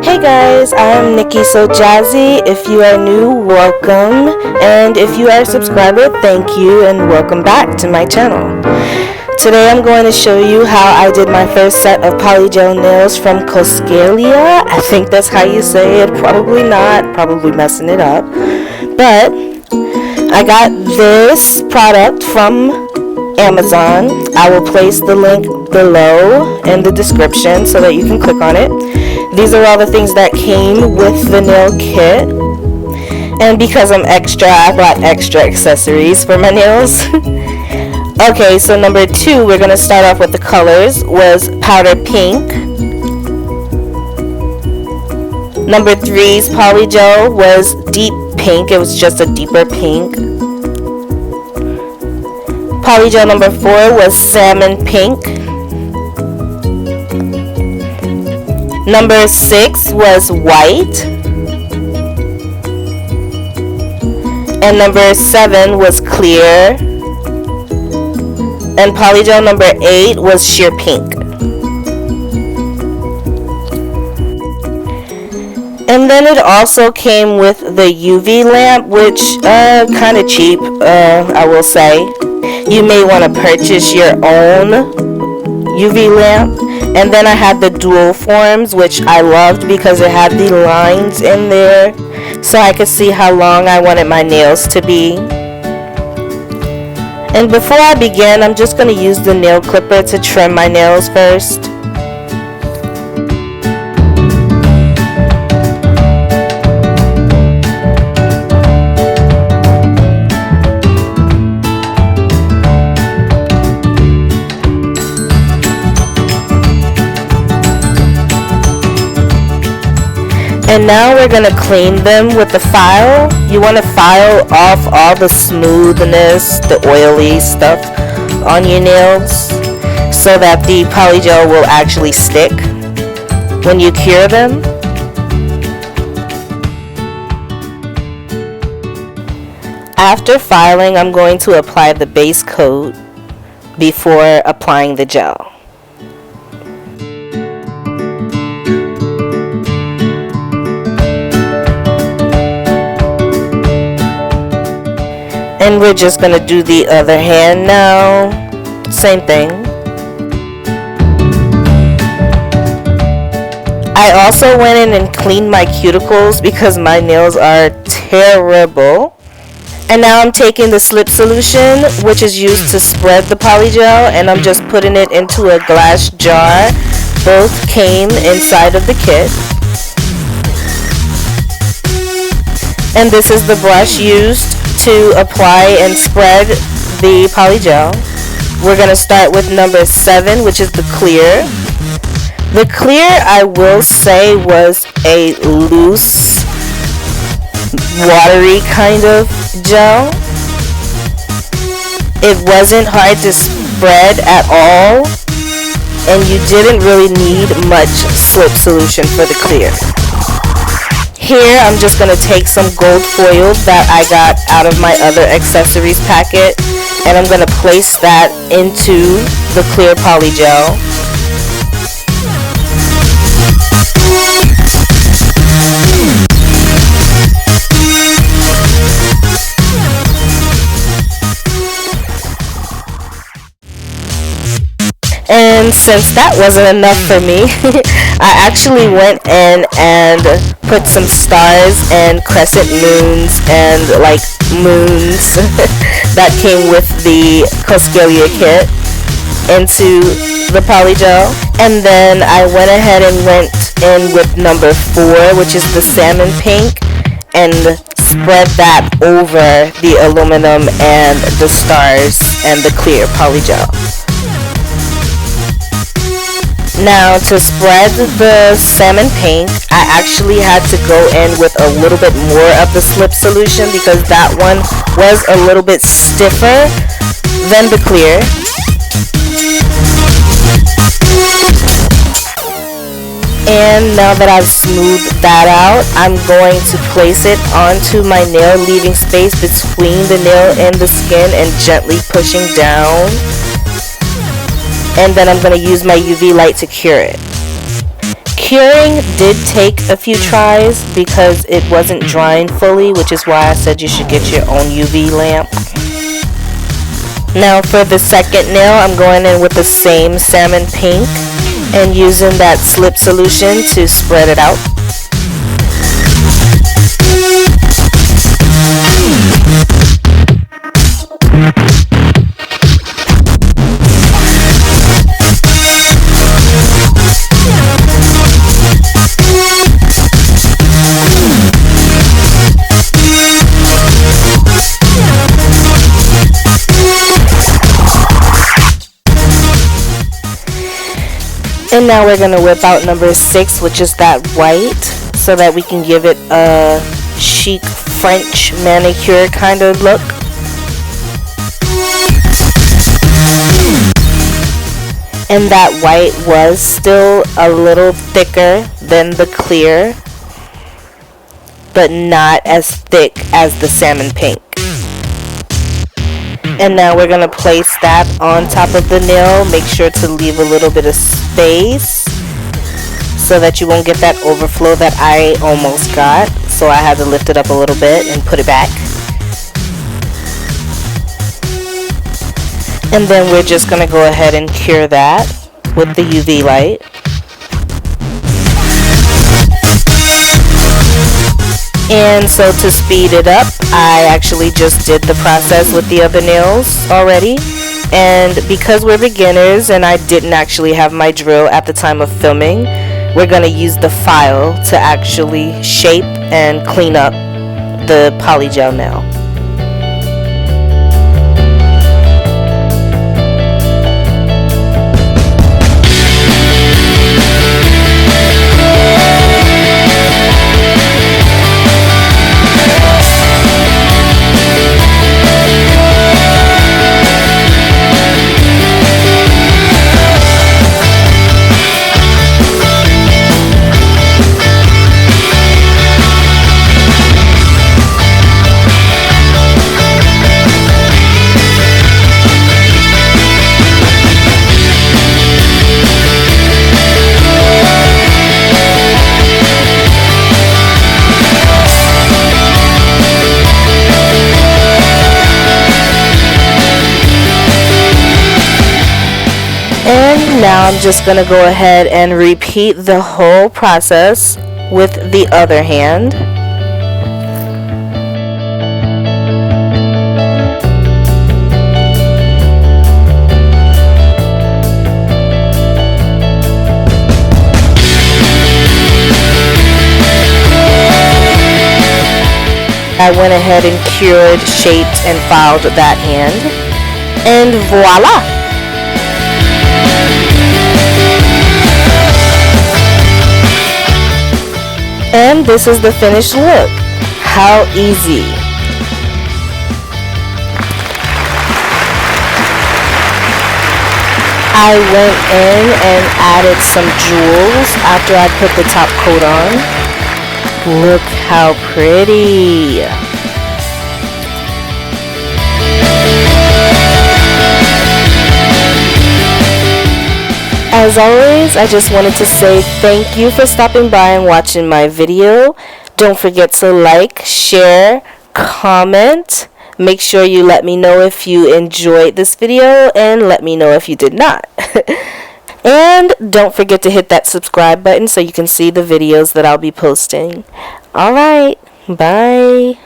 Hey guys, I'm Nikki So Jazzy. If you are new, welcome. And if you are a subscriber, thank you and welcome back to my channel. Today I'm going to show you how I did my first set of polygel nails from Coscelia. I think that's how you say it. Probably not. Probably messing it up. But I got this product from Amazon. I will place the link below in the description so that you can click on it. These are all the things that came with the nail kit. And because I'm extra, I bought extra accessories for my nails. Okay, so number 2, we're going to start off with the colors, was powder pink. Number 3's polygel was deep pink. It was just a deeper pink. Polygel number 4 was salmon pink. Number 6 was white. And number 7 was clear. And polygel number 8 was sheer pink. And then it also came with the UV lamp, which kind of cheap, I will say. You may want to purchase your own UV lamp. And then I had the dual forms, which I loved because it had the lines in there so I could see how long I wanted my nails to be. And before I begin, I'm just going to use the nail clipper to trim my nails first. And now we're going to clean them with the file. You want to file off all the smoothness, the oily stuff on your nails so that the polygel will actually stick when you cure them. After filing, I'm going to apply the base coat before applying the gel. And we're just going to do the other hand now. Same thing. I also went in and cleaned my cuticles because my nails are terrible. And now I'm taking the slip solution, which is used to spread the polygel, and I'm just putting it into a glass jar. Both came inside of the kit. And this is the brush used to apply and spread the polygel. We're going to start with number 7, which is the clear. The clear, I will say, was a loose, watery kind of gel. It wasn't hard to spread at all, and you didn't really need much slip solution for the clear. Here, I'm just going to take some gold foil that I got out of my other accessories packet, and I'm going to place that into the clear polygel. And since that wasn't enough for me, I actually went in and put some stars and crescent moons and like moons that came with the Coscelia kit into the polygel. And then I went ahead and went in with number 4, which is the salmon pink, and spread that over the aluminum and the stars and the clear polygel. Now, to spread the salmon pink, I actually had to go in with a little bit more of the slip solution because that one was a little bit stiffer than the clear. And now that I've smoothed that out, I'm going to place it onto my nail, leaving space between the nail and the skin and gently pushing down. And then I'm going to use my UV light to cure it. Curing did take a few tries because it wasn't drying fully, which is why I said you should get your own UV lamp. Now for the second nail, I'm going in with the same salmon pink and using that slip solution to spread it out. And now we're going to whip out number 6, which is that white, so that we can give it a chic French manicure kind of look. And that white was still a little thicker than the clear, but not as thick as the salmon pink. And now we're going to place that on top of the nail. Make sure to leave a little bit of space so that you won't get that overflow that I almost got. So I had to lift it up a little bit and put it back. And then we're just going to go ahead and cure that with the UV light. And so to speed it up, I actually just did the process with the other nails already. And because we're beginners and I didn't actually have my drill at the time of filming, we're going to use the file to actually shape and clean up the polygel nail. And now I'm just going to go ahead and repeat the whole process with the other hand. I went ahead and cured, shaped, and filed that hand. And voila! And this is the finished look. How easy. I went in and added some jewels after I put the top coat on. Look how pretty. As always, I just wanted to say thank you for stopping by and watching my video. Don't forget to like, share, comment. Make sure you let me know if you enjoyed this video and let me know if you did not. And don't forget to hit that subscribe button so you can see the videos that I'll be posting. Alright, bye.